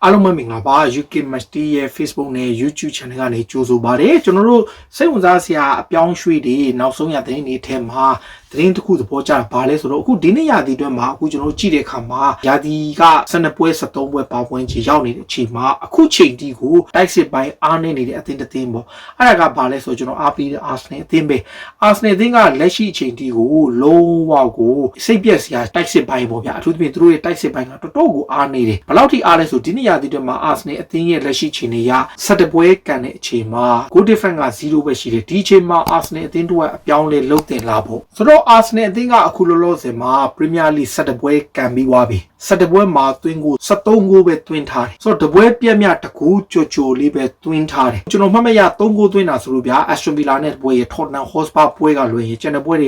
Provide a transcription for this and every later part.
အားလုံးပဲမင်္ဂလာပါ UK Masty ရဲ့ Facebook နဲ့ YouTube Channel ကနေကြိုဆိုပါရစေကျွန်တော်တို့စိတ်ဝင်စားစရာအပြောင်းရွှေ့တွေနောက်ဆုံးရသတင်းတွေထဲမှာသတင်းတစ်ခုသဘောကျတာဘာလဲဆိုတော့အခုဒီနေ့ရာသီအတွက်မှာအခုကျွန်တော်တို့ကြည့်တဲ့အခါမှာရာသီက12ပွဲ13ပွဲပါဝင်ချေရောက်နေတဲ့အချိန်မှာအခုချိန်တီကိုတိုက်စစ်ပိုင်းအားနေနေတဲ့အသင်းတစ်သင်းပေါ့အဲ့ဒါကဘာလဲဆိုတော့ကျွန်တော်အားပေးတဲ့ Arsenal အသင်းပဲ Arsenal အသင်းကလက်ရှိအချိန်တီကိုလုံးဝကိုစိတ်ပြက်စရာတိုက်စစ်ပိုင်းပေါ့ဗျာအထူးသဖြင့်သူတို့ရဲ့တိုက်စစ်ပိုင်းကတော်တော်ကိုအားနေတယ်ဘယ်လောက်ထိအားလဲဆိုဒီနေ့ရာသီအတွက်မှာ Arsenal အသင်းရဲ့လက်ရှိချိန်တွေက17ပွဲကန်တဲ့အချိန်မှာ goal difference က0ပဲရှိတယ်ဒီအချိန်မှာ Arsenal အသင်းတို့ကအပြောင်းလဲလုပ်တင်လာဖို့ဆိုတော့ Arsenal အသင်းကအခုလောလောဆယ်မှာ Premier League 17ပွဲကန်ပြီးသွားပြီ17ပွဲမှာသွင်းကို73ဂိုးပဲသွင်းထားတယ်ဆိုတော့တပွဲပြက်မြတကူချိုလေးပဲသွင်းထားတယ်ကျွန်တော်မှတ်မရ3ဂိုးသွင်းတာဆိုလို့ဗျာ Aston Villa နဲ့ပွဲရ Tottenham Hotspur ပွဲကလွယ်ရင်ကျန်တဲ့ပွဲတွေ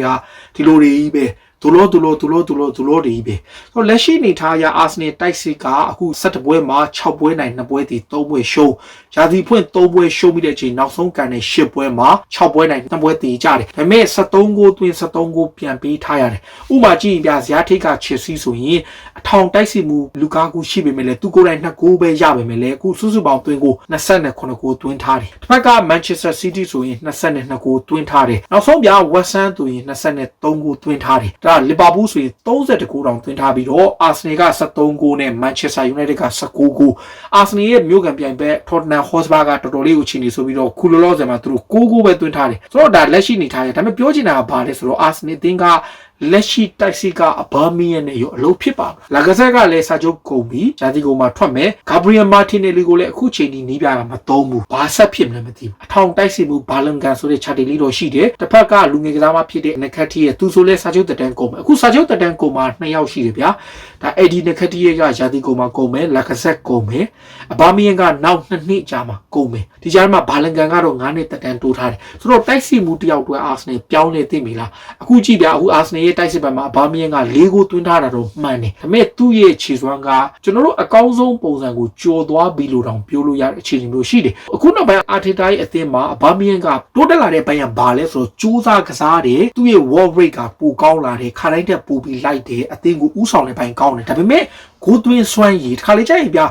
ကဒီလိုတွေကြီးပဲဒူလိုတွေပဲဆိုတော့လက်ရှိနေထားရ Arsenal တိုက်စစ်ကအခု17ပွဲမှာ6ပွဲနိုင်2ပွဲတည်3ပွဲရှုံးရာသီဖွင့်3ပွဲရှုံးပြီးတဲ့အချိန်နောက်ဆုံးကန်တဲ့10ပွဲမှာ6ပွဲနိုင်2ပွဲတည်ကြတယ်ဒါပေမဲ့73ဂိုးသွင်း73ဂိုးပြန်ပေးထားရတယ်ဥပမာကြည့်ရင်ဗျာဇယားထိတ်က Chelsea ဆိုရင်အထောင်တိုက်စစ်မှုလူကာကူရှိပေမဲ့လည်းသူကိုယ်တိုင်2ဂိုးပဲရပေမဲ့လည်းအခုစုစုပေါင်းသွင်းကို29ဂိုးသွင်းထားတယ်တစ်ဖက်က Manchester City ဆိုရင်22ဂိုးသွင်းထားတယ်နောက်ဆုံးဗျာ West Ham ဆိုရင်23ဂိုးသွင်းထားတယ်ဒါလီဗာပူးဆိုရင်30ဂိုးတောင်သွင်းထားပြီးတော့ Arsenal က73ဂိုးနဲ့ Manchester United က19ဂိုး Arsenal ရဲ့မြို့ကန်ပြိုင်ဘက် Tottenham Hotspur ကတော်တော်လေးကိုချီနေဆိုပြီးတော့ခုလောလောဆယ်မှာသူတို့9ဂိုးပဲသွင်းထားတယ်ဆိုတော့ဒါလက်ရှိနေထားတယ်ဒါပေမဲ့ပြောချင်တာကဘာလဲဆိုတော့ Arsenal အသင်းကလက်ရှိတိုက်စစ်ကအဘာမီယန်နဲ့ရောအလုပ်ဖြစ်ပါဘူးလာဂဆက်ကလည်းစာချုပ်ကုန်ပြီးဂျာတီကိုမှထွက်မယ်ဂါဘရီယယ်မာတင်နယ်လီကိုလည်းအခုချိန်ဒီနီးပြတာမသုံးဘူးဘာဆက်ဖြစ်မလဲမသိဘူးအထောင်တိုက်စစ်မှုဘာလန်ကန်ဆိုတဲ့ချာတီလေးတော့ရှိတယ်တစ်ဖက်ကလူငယ်ကစားမဖြစ်တဲ့နခတ်တီရဲ့သူဆိုလဲစာချုပ်တက်တန်းကုန်မယ်အခုစာချုပ်တက်တန်းကုန်မှာ2ယောက်ရှိတယ်ဗျာဒါအဲ့ဒီနခတ်တီရဲ့ကဂျာတီကိုမှကုန်မယ်လာဂဆက်ကုန်မယ်အဘာမီယန်ကနောက်2နှစ်ကြာမှကုန်မယ်ဒီကြားမှာဘာလန်ကန်ကတော့9နှစ်တက်တန်းတိုးထားတယ်ဆိုတော့တိုက်စစ်မှုတယောက်တွဲအာဆနယ်ပြောင်းလဲသိပြီလားအခုကြည့်ဗျာအခုအာဆနယ်တိုက်စစ်ဘက်မှာဘာမီယန်က4ဂိုးသွင်းထားတာတော့မှန်တယ်ဒါပေမဲ့သူ့ရဲ့ခြေစွမ်းကကျွန်တော်တို့အကောင်းဆုံးပုံစံကိုကြော်သွားပြီလို့တောင်ပြောလို့ရတဲ့အခြေအနေမျိုးရှိတယ်အခုနောက်ပိုင်းအာတီတာရဲ့အသင်းမှာဘာမီယန်ကတိုးတက်လာတဲ့ဘက်ရဘာလဲဆိုတော့ကြိုးစားကစားတယ်သူ့ရဲ့ work rate ကပိုကောင်းလာတယ်ခါတိုင်းတက်ပိုပြီးလိုက်တယ်အသင်းကိုဥဆောင်တဲ့ဘက်ကောင်းတယ်ဒါပေမဲ့ဂိုးသွင်းစွမ်းရည်တစ်ခါလေကြာရင်ဗျာ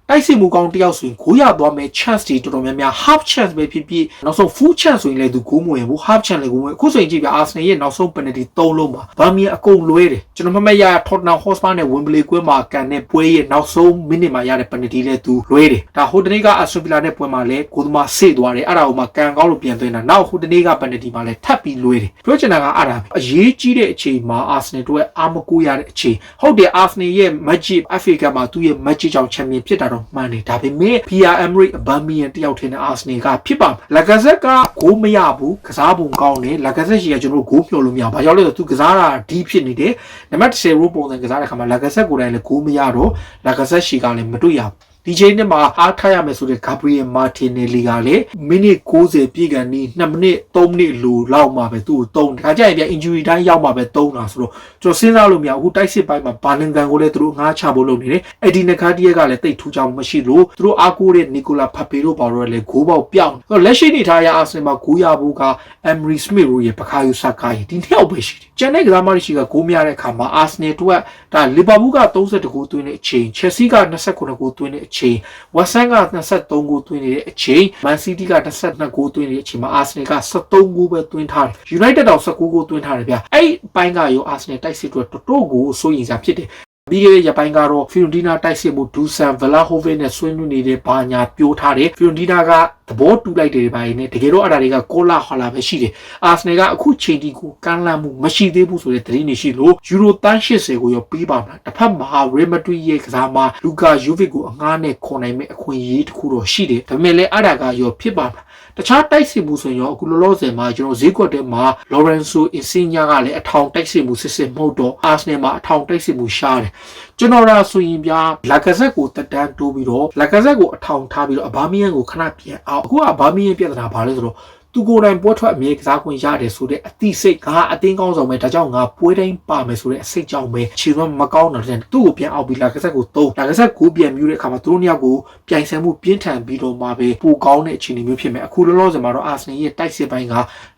တိုက်စစ်မှုကောင်းတယောက်ဆိုရင်9ရသွားမယ် chance တွေတော်တော်များများ half chance ပဲဖြစ်ဖြစ်နောက်ဆုံး full chance ဆိုရင်လည်းသူဂိုးမဝင်ဘူး half chance လည်းဂိုးမဝင်အခုဆိုရင်ကြည့်ပြ Arsenal ရဲ့နောက်ဆုံး penalty 3လုံးပါဘာမီအကုန်လွဲတယ်ကျွန်တော်မမရ Tottenham Hotspur နဲ့ Wembley ကွင်းမှာကန်တဲ့ပွဲရဲ့နောက်ဆုံး minute မှာရတဲ့ penalty လည်းသူလွဲတယ်ဒါဟိုတနေ့က Aston Villa နဲ့ပွဲမှာလည်းဂိုးသမားဆေ့သွားတယ်အဲ့ဒါကိုမှကန်ကောင်းလို့ပြန်သွင်းတာနောက်ဟိုတနေ့က penalty မှာလည်းထပ်ပြီးလွဲတယ်ပြောချင်တာကအဲ့ဒါအရေးကြီးတဲ့အချိန်မှာ Arsenal တို့ရဲ့အာမကိုရတဲ့အချိန်ဟုတ်တယ် Arsenal ရဲ့ Magic FA Cup မှာသူ့ရဲ့ Magic ကြောင့် champion ဖြစ်တာတော့မှန်တယ်ဒါပေမဲ့ Pierre Emerick Aubameyang တယောက်ထင်းတဲ့ Arsenal ကဖြစ်ပါလာဂဆက်ကဂိုးမရဘူးကစားပုံကောင်းတယ်လာဂဆက်ရှိကကျွန်တော်တို့ဂိုးမျှော်လို့မရဘာကြောင့်လဲဆိုတော့သူကစားတာဒီဖြစ်နေတယ်နံပါတ်10ရိုးပုံစံကစားတဲ့ခါမှာလာဂဆက်ကိုယ်တိုင်လည်းဂိုးမရတော့လာဂဆက်ရှိကလည်းမတွေ့ရဘူးဒီချိန်နဲ့မှာအားထားရမယ်ဆိုတဲ့ Gabriel Martinelli ကလည်းမိနစ်90ပြည့်ကန်နီး2မိနစ်3မိနစ်လိုလောက်မှပဲသူ့ကို3ဒါကြရင်ပြန် injury တိုင်းရောက်မှပဲ3တာဆိုတော့ကျွန်တော်စဉ်းစားလို့မရအခုတိုက်စစ်ပိုင်းမှာဘာလင်ကန်ကိုလည်းသူတို့ငားချဖို့လုပ်နေတယ်အဒီနခါတီးကလည်းတိတ်ထူးချောင်းမရှိလို့သူတို့အားကိုးတဲ့ Nicola Pepe တို့ပါတော့လည်းဂိုးပေါက်ပြောင်းဆိုတော့လက်ရှိနေထားရ Arsenal မှာဂိုးရဖို့က Emery Smith တို့ရဲ့ပခါယူဆကားဒီနှစ်ယောက်ပဲရှိတယ်ကျန်တဲ့ကစားမတွေရှိကဂိုးမရတဲ့အခါမှာ Arsenal တို့ကဒါ Liverpool က30ဂိုးသွင်းတဲ့အချိန် Chelsea က29ဂိုးသွင်းတဲ့အချိန် West Ham က23ဂိုးသွင်းနေတဲ့အချိန် Man City က22ဂိုးသွင်းနေတဲ့အချိန်မှာ Arsenal က73ဂိုးပဲသွင်းထားတယ် United တောင်19ဂိုးသွင်းထားတယ်ဗျအဲ့ပိုင်းကရော Arsenal တိုက်စစ်တို့တော်တော်ကိုစိုးရိမ်စရာဖြစ်တယ်ပြီးခဲ့တဲ့ရပိုင်းကတော့ Fiorentina တိုက်စစ်မှု Dusan Vlahovic နဲ့ဆွေးနွေးနေတဲ့ဘာညာပြောထားတယ် Fiorentina ကသဘောတူလိုက်တယ်ဘာကြီးနဲ့တကယ်တော့အဲ့ဒါတွေကကောလာဟလာပဲရှိတယ် Arsenal ကအခုချိန်ဒီကိုကမ်းလှမ်းမှုမရှိသေးဘူးဆိုတဲ့သတင်းတွေရှိလို့ယူရိုတန်း80ကိုရောပေးပါမလားတစ်ဖက်မှာ Real Madrid ရဲ့ကစားမလူကာယိုဗစ်ကိုအငှားနဲ့ခေါ်နိုင်မဲ့အခွင့်အရေးတစ်ခုတော့ရှိတယ်ဒါပေမဲ့လည်းအဲ့ဒါကရောဖြစ်ပါမလားတခြားတိုက်စစ်မှုဆိုရင်ရောအခုလောလောဆယ်မှာကျွန်တော်ဈေးကွက်ထဲမှာ Lorenzo Insigne ကလည်းအထောင်တိုက်စစ်မှုစစ်မဟုတ်တော့ Arsenal မှာအထောင်တိုက်စစ်မှုရှားတယ်ကျွန်တော်ရာဆိုရင်ဗျာလာဂဆက်ကိုတက်တန်းတိုးပြီးတော့လာဂဆက်ကိုအထောင်ထားပြီးတော့အဘာမီယန်ကိုခဏပြန်အောင်အခုကဘာမီယန်ပြဿနာဘာလဲဆိုတော့သူကိုယ်တိုင်ပွဲထွက်အမြဲကစားခွင့်ရတယ်ဆိုတဲ့အသိစိတ်ကအတင်းကောင်းဆောင်ပဲဒါကြောင့်ငါပွဲတိုင်းပါမယ်ဆိုတဲ့အစိတ်ကြောင့်ပဲခြေစွမ်းမကောင်းတော့တဲ့သူ့ကိုပြန်အောက်ပြီးလာဂဆက်ကိုသုံးလာဂဆက်ကိုပြန်မြူးတဲ့အခါမှာသူတို့နှစ်ယောက်ကိုပြိုင်ဆိုင်မှုပြင်းထန်ပြီးတော့မှပဲပိုကောင်းတဲ့အခြေအနေမျိုးဖြစ်မယ်အခုလောလောဆယ်မှာတော့ Arsenal ရဲ့တိုက်စစ်ပိုင်းက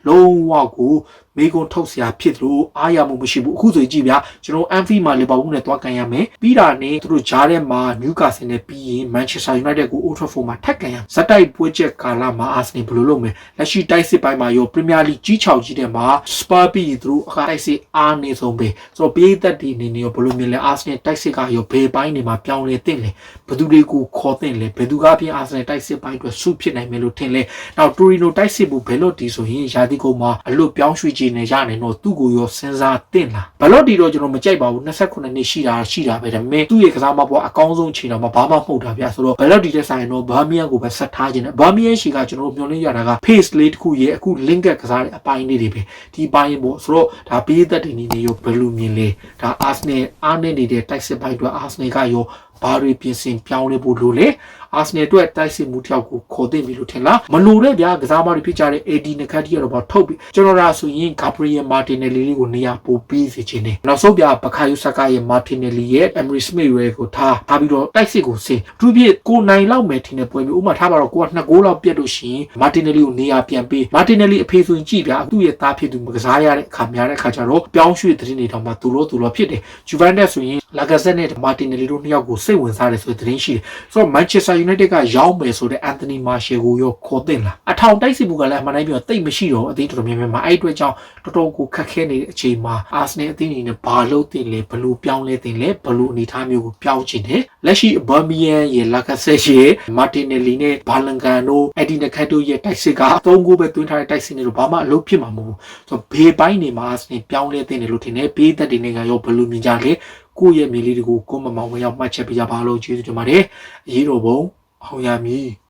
လုံးဝကို မေကွန်ထုတ်ဆရာဖြစ်လို့အားရမှုမရှိဘူးအခုဆိုကြည့်ဗျာကျွန်တော် MV မှာလီဗာပူးနဲ့တွားကန်ရမယ်ပြီးတာနဲ့သူတို့ဂျားထဲမှာနျူကာဆယ်နဲ့ပြီးရင် Manchester United ကို Old Trafford မှာထပ်ကန်ရဇက်တိုက်ပွဲချက်ကာလမှာ Arsenal ဘယ်လိုလုပ်မလဲလက်ရှိတိုက်စစ်ပိုင်းမှာရော Premier League ကြီး6ကြီးတဲ့မှာ Spur ပြီးသူတို့အခါတိုက်စစ်အားနေဆုံးပဲဆိုတော့ပြည်သက်ဒီအနေနဲ့ရောဘယ်လိုမြင်လဲ Arsenal တိုက်စစ်ကရောဘယ်ပိုင်းနေမှာပြောင်းလဲတင်လဲဘယ်သူတွေကိုခေါ်တင်လဲဘယ်သူကပြင် Arsenal တိုက်စစ်ပိုင်းအတွက်စုဖြစ်နိုင်မယ်လို့ထင်လဲနောက် Torino တိုက်စစ်ဘူးဘယ်လိုဒီဆိုရင်ယာတီကုန်းမှာအလွတ်ပြောင်းရွှေ့ခြင်းနဲ့ရနေတော့သူ့ကိုရောစဉ်းစားတင်လားဘယ်လိုဒီတော့ကျွန်တော်မကြိုက်ပါဘူး29နှစ်ရှိတာပဲဒါပေမဲ့သူ့ရဲ့ကစားမပေါ်အကောင်းဆုံးချိန်တော့ဘာမှမဟုတ်တာဗျဆိုတော့ဘယ်လိုဒီတဲ့ဆိုင်တော့ဘာမီယန်ကိုပဲဆက်ထားခြင်းနဲ့ဘာမီယန်ရှိကကျွန်တော်မျှော်လင့်ရတာက face လေးတစ်ခုရဲ့အခု link ကစားတဲ့အပိုင်းလေးတွေပဲဒီပိုင်းပေါ့ဆိုတော့ဒါပေးသက်တဲ့နေနေရောဘယ်လိုမြင်လဲဒါ Arsenal အားနေနေတဲ့တိုက်စစ်ပိုင်းအတွက် Arsenal ကရောဘာတွေပြင်ဆင်ပြောင်းလဲဖို့လိုလဲအာဆနယ်အတွက်တိုက်စစ်မှုတစ်ယောက်ကိုခေါ်သိပြီလို့ထင်လားမလိုတဲ့ဗျာကစားမတွေဖြစ်ကြတဲ့ AD နခတ်တီကတော့ပေါ့ထုတ်ပြီကျွန်တော်ရာဆိုရင် Gabriel Martinelli လေးကိုနေရာပို့ပြီးစီခြင်းနေနောက်ဆုံးဗျာဘခါယူဆာကာရဲ့ Martinelli ရဲ့ Emery Smith ကိုထားပြီးတော့တိုက်စစ်ကိုစင်သူပြည့်ကိုနိုင်လောက်မယ်ထင်တဲ့ပွဲမျိုးဥမာထားပါတော့ကိုက2ဂိုးလောက်ပြတ်လို့ရှိရင် Martinelli ကိုနေရာပြန်ပေး Martinelli အဖေဆိုရင်ကြည့်ဗျာသူ့ရဲ့သားဖြစ်သူမကစားရတဲ့အခါများတဲ့အခါကျတော့ပြောင်းရွှေ့တဲ့နေတော့မှသူလို့ဖြစ်တယ် Juventus ဆိုရင် Lacazette နဲ့ Martinelli တို့နှစ်ယောက်ကိုစိတ်ဝင်စားတယ်ဆိုတဲ့သတင်းရှိတယ်ဆိုတော့ Manchester United ကရောင်းမယ်ဆိုတဲ့ Anthony Martial ကိုရောခေါ်တင်လာအထောင်တိုက်စစ်မှုကလည်းအမှန်တိုင်းပြောတိတ်မရှိတော့အသေးတော်တော်များများမှာအဲ့အတွက်ကြောင့်တော်တော်ကိုခက်ခဲနေတဲ့အချိန်မှာ Arsenal အသင်းအနေနဲ့ဘာလို့တင်လဲဘယ်လိုပြောင်းလဲတင်လဲဘယ်လိုအနေအထားမျိုးကိုပြောင်းချင်တယ်လက်ရှိ Aubameyang ရဲ့ Lacazette ရဲ့ Martinelli နဲ့ Bellingham တို့ Eddie Nketiah ရဲ့တိုက်စစ်က3ဂိုးပဲသွင်းထားတဲ့တိုက်စစ်တွေတော့ဘာမှအလုပ်ဖြစ်မှာမဟုတ်ဘူးဆိုတော့ဘေးပိုင်းနေမှာ Arsenal ပြောင်းလဲတင်တယ်လို့ထင်တယ်ဘေးသက်တွေနဲ့ကရောဘယ်လိုမြင်ကြလဲကိုယ့်ရဲ့မြေလေးတွေကိုကိုမမောင်ဝင်ရောက်မှတ်ချက်ပေးကြပါလို့ကျေးဇူးတင်ပါတယ်အရေးတော်ပုံအောင်ရမည်